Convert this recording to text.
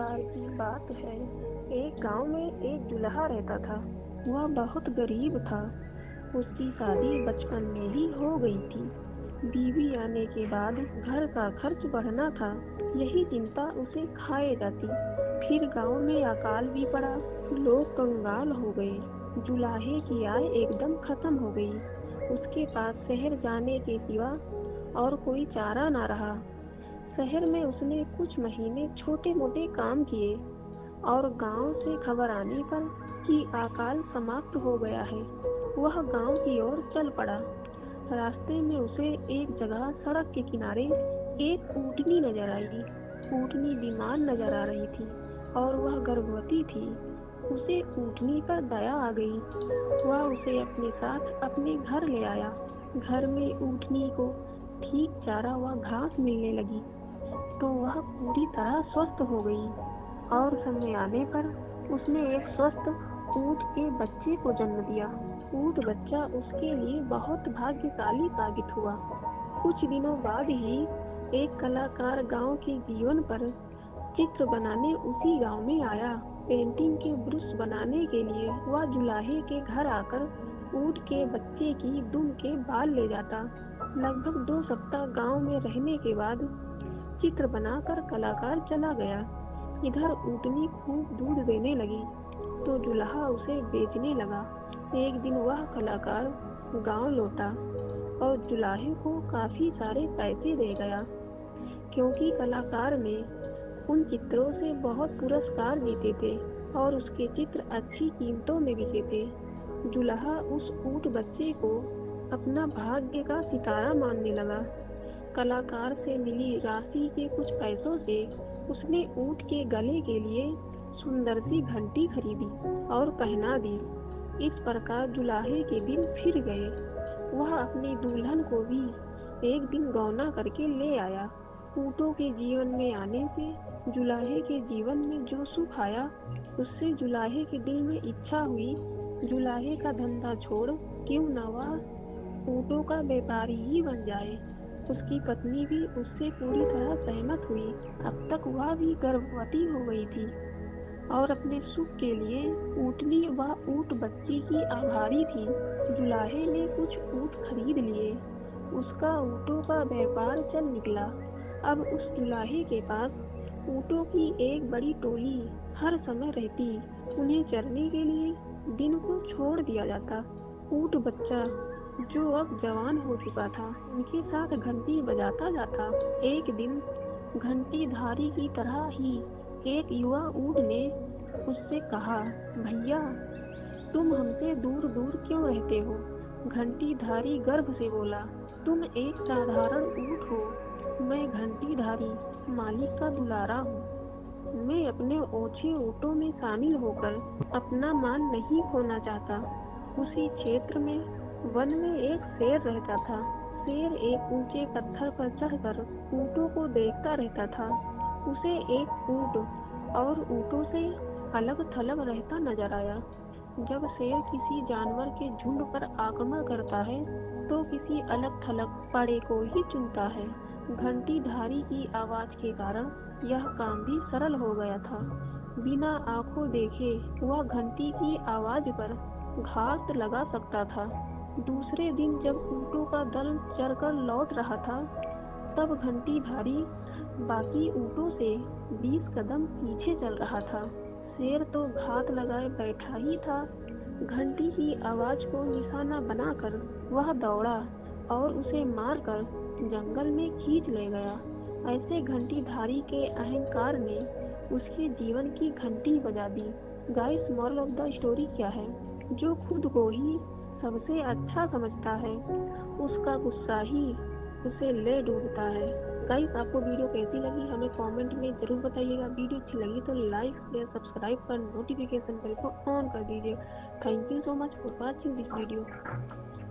बार की बात है। एक गांव में एक दूल्हा रहता था। वह बहुत गरीब था। उसकी शादी बचपन में ही हो गई थी। बीवी आने के बाद घर का खर्च बढ़ना था, यही चिंता उसे खाए जाती। फिर गांव में अकाल भी पड़ा। लोग कंगाल हो गए। जुलाहे की आय एकदम खत्म हो गई। उसके पास शहर जाने के सिवा और कोई चारा ना रहा। शहर में उसने कुछ महीने छोटे मोटे काम किए और गांव से खबर आने पर कि अकाल समाप्त हो गया है, वह गांव की ओर चल पड़ा। रास्ते में उसे एक जगह सड़क के किनारे एक ऊँटनी नजर आई। ऊँटनी बीमार नजर आ रही थी और वह गर्भवती थी। उसे ऊँटनी पर दया आ गई। वह उसे अपने साथ अपने घर ले आया। घर में ऊँटनी को ठीक चारा व घास मिलने लगी तो वह पूरी तरह स्वस्थ हो गई और समय आने पर उसने एक स्वस्थ ऊँट के बच्चे को जन्म दिया। ऊँट बच्चा उसके लिए बहुत भाग्यशाली साबित हुआ। कुछ दिनों बाद ही एक कलाकार गांव के जीवन पर चित्र बनाने उसी गांव में आया। पेंटिंग के ब्रश बनाने के लिए वह जुलाहे के घर आकर ऊँट के बच्चे की दुम के बाल ले जाता। लगभग 2 सप्ताह गांव में रहने के बाद चित्र बनाकर कलाकार चला गया। इधर ऊँटनी खूब दूध देने लगी तो जुलाहा उसे बेचने लगा। एक दिन वह कलाकार गांव लौटा और जुलाहे को काफी सारे पैसे दे गया, क्योंकि कलाकार ने उन चित्रों से बहुत पुरस्कार जीते थे और उसके चित्र अच्छी कीमतों में बिके थे। जुलाहा उस ऊँट बच्चे को अपना भाग्य का सितारा मानने लगा। कलाकार से मिली राशि के कुछ पैसों से उसने ऊँट के गले के लिए सुंदर सी घंटी खरीदी और पहना दी। इस प्रकार जुलाहे के दिन फिर गए। वह अपनी दुल्हन को भी एक दिन गौना करके ले आया। ऊँटों के जीवन में आने से जुलाहे के जीवन में जो सुख आया, उससे जुलाहे के दिल में इच्छा हुई जुलाहे का धंधा छोड़ क्यों न वह ऊँटों का व्यापारी ही बन जाए। उसकी पत्नी भी उससे पूरी तरह सहमत हुई। अब तक वह भी गर्भवती हो गई थी और अपने सुख के लिए ऊँटनी व ऊँट बच्ची की आभारी थी। जुलाहे ने कुछ ऊँट खरीद लिए। उसका ऊँटों का व्यापार चल निकला। अब उस जुलाहे के पास ऊँटों की एक बड़ी टोली हर समय रहती। उन्हें चरने के लिए दिन को छोड़ दिया जाता। ऊँट बच्चा जो अब जवान हो चुका था, उनके साथ घंटी बजाता जाता। एक दिन घंटीधारी की तरह ही एक युवा ऊँट ने उससे कहा, भैया तुम हमसे दूर दूर क्यों रहते हो? घंटीधारी गर्व से बोला, तुम एक साधारण ऊँट हो, मैं घंटीधारी मालिक का दुलारा हूँ। मैं अपने ओछे ऊँटों में शामिल होकर अपना मान नहीं खोना चाहता। उसी क्षेत्र में वन में एक शेर रहता था। शेर एक ऊंचे पत्थर पर चढ़कर ऊँटों को देखता रहता था। उसे एक ऊँट और ऊँटों से अलग थलग रहता नजर आया। जब शेर किसी जानवर के झुंड पर आक्रमण करता है तो किसी अलग थलग पड़े को ही चुनता है। घंटीधारी की आवाज के कारण यह काम भी सरल हो गया था। बिना आंखों देखे वह घंटी की आवाज पर घात लगा सकता था। दूसरे दिन जब ऊँटों का दल चरकर लौट रहा था, तब घंटीधारी बाकी ऊँटों से 20 कदम पीछे चल रहा था। शेर तो घात लगाए बैठा ही था। घंटी की आवाज को निशाना बनाकर वह दौड़ा और उसे मारकर जंगल में खींच ले गया। ऐसे घंटीधारी के अहंकार ने उसके जीवन की घंटी बजा दी। Guys, moral of the story क्या है? जो खुद को ही सबसे अच्छा समझता है, उसका गुस्सा ही उसे ले डूबता है। गाइस, आपको वीडियो कैसी लगी हमें कमेंट में जरूर बताइएगा। वीडियो अच्छी लगी तो लाइक शेयर सब्सक्राइब कर नोटिफिकेशन बेल को ऑन कर दीजिए। Thank you so much for watching this video.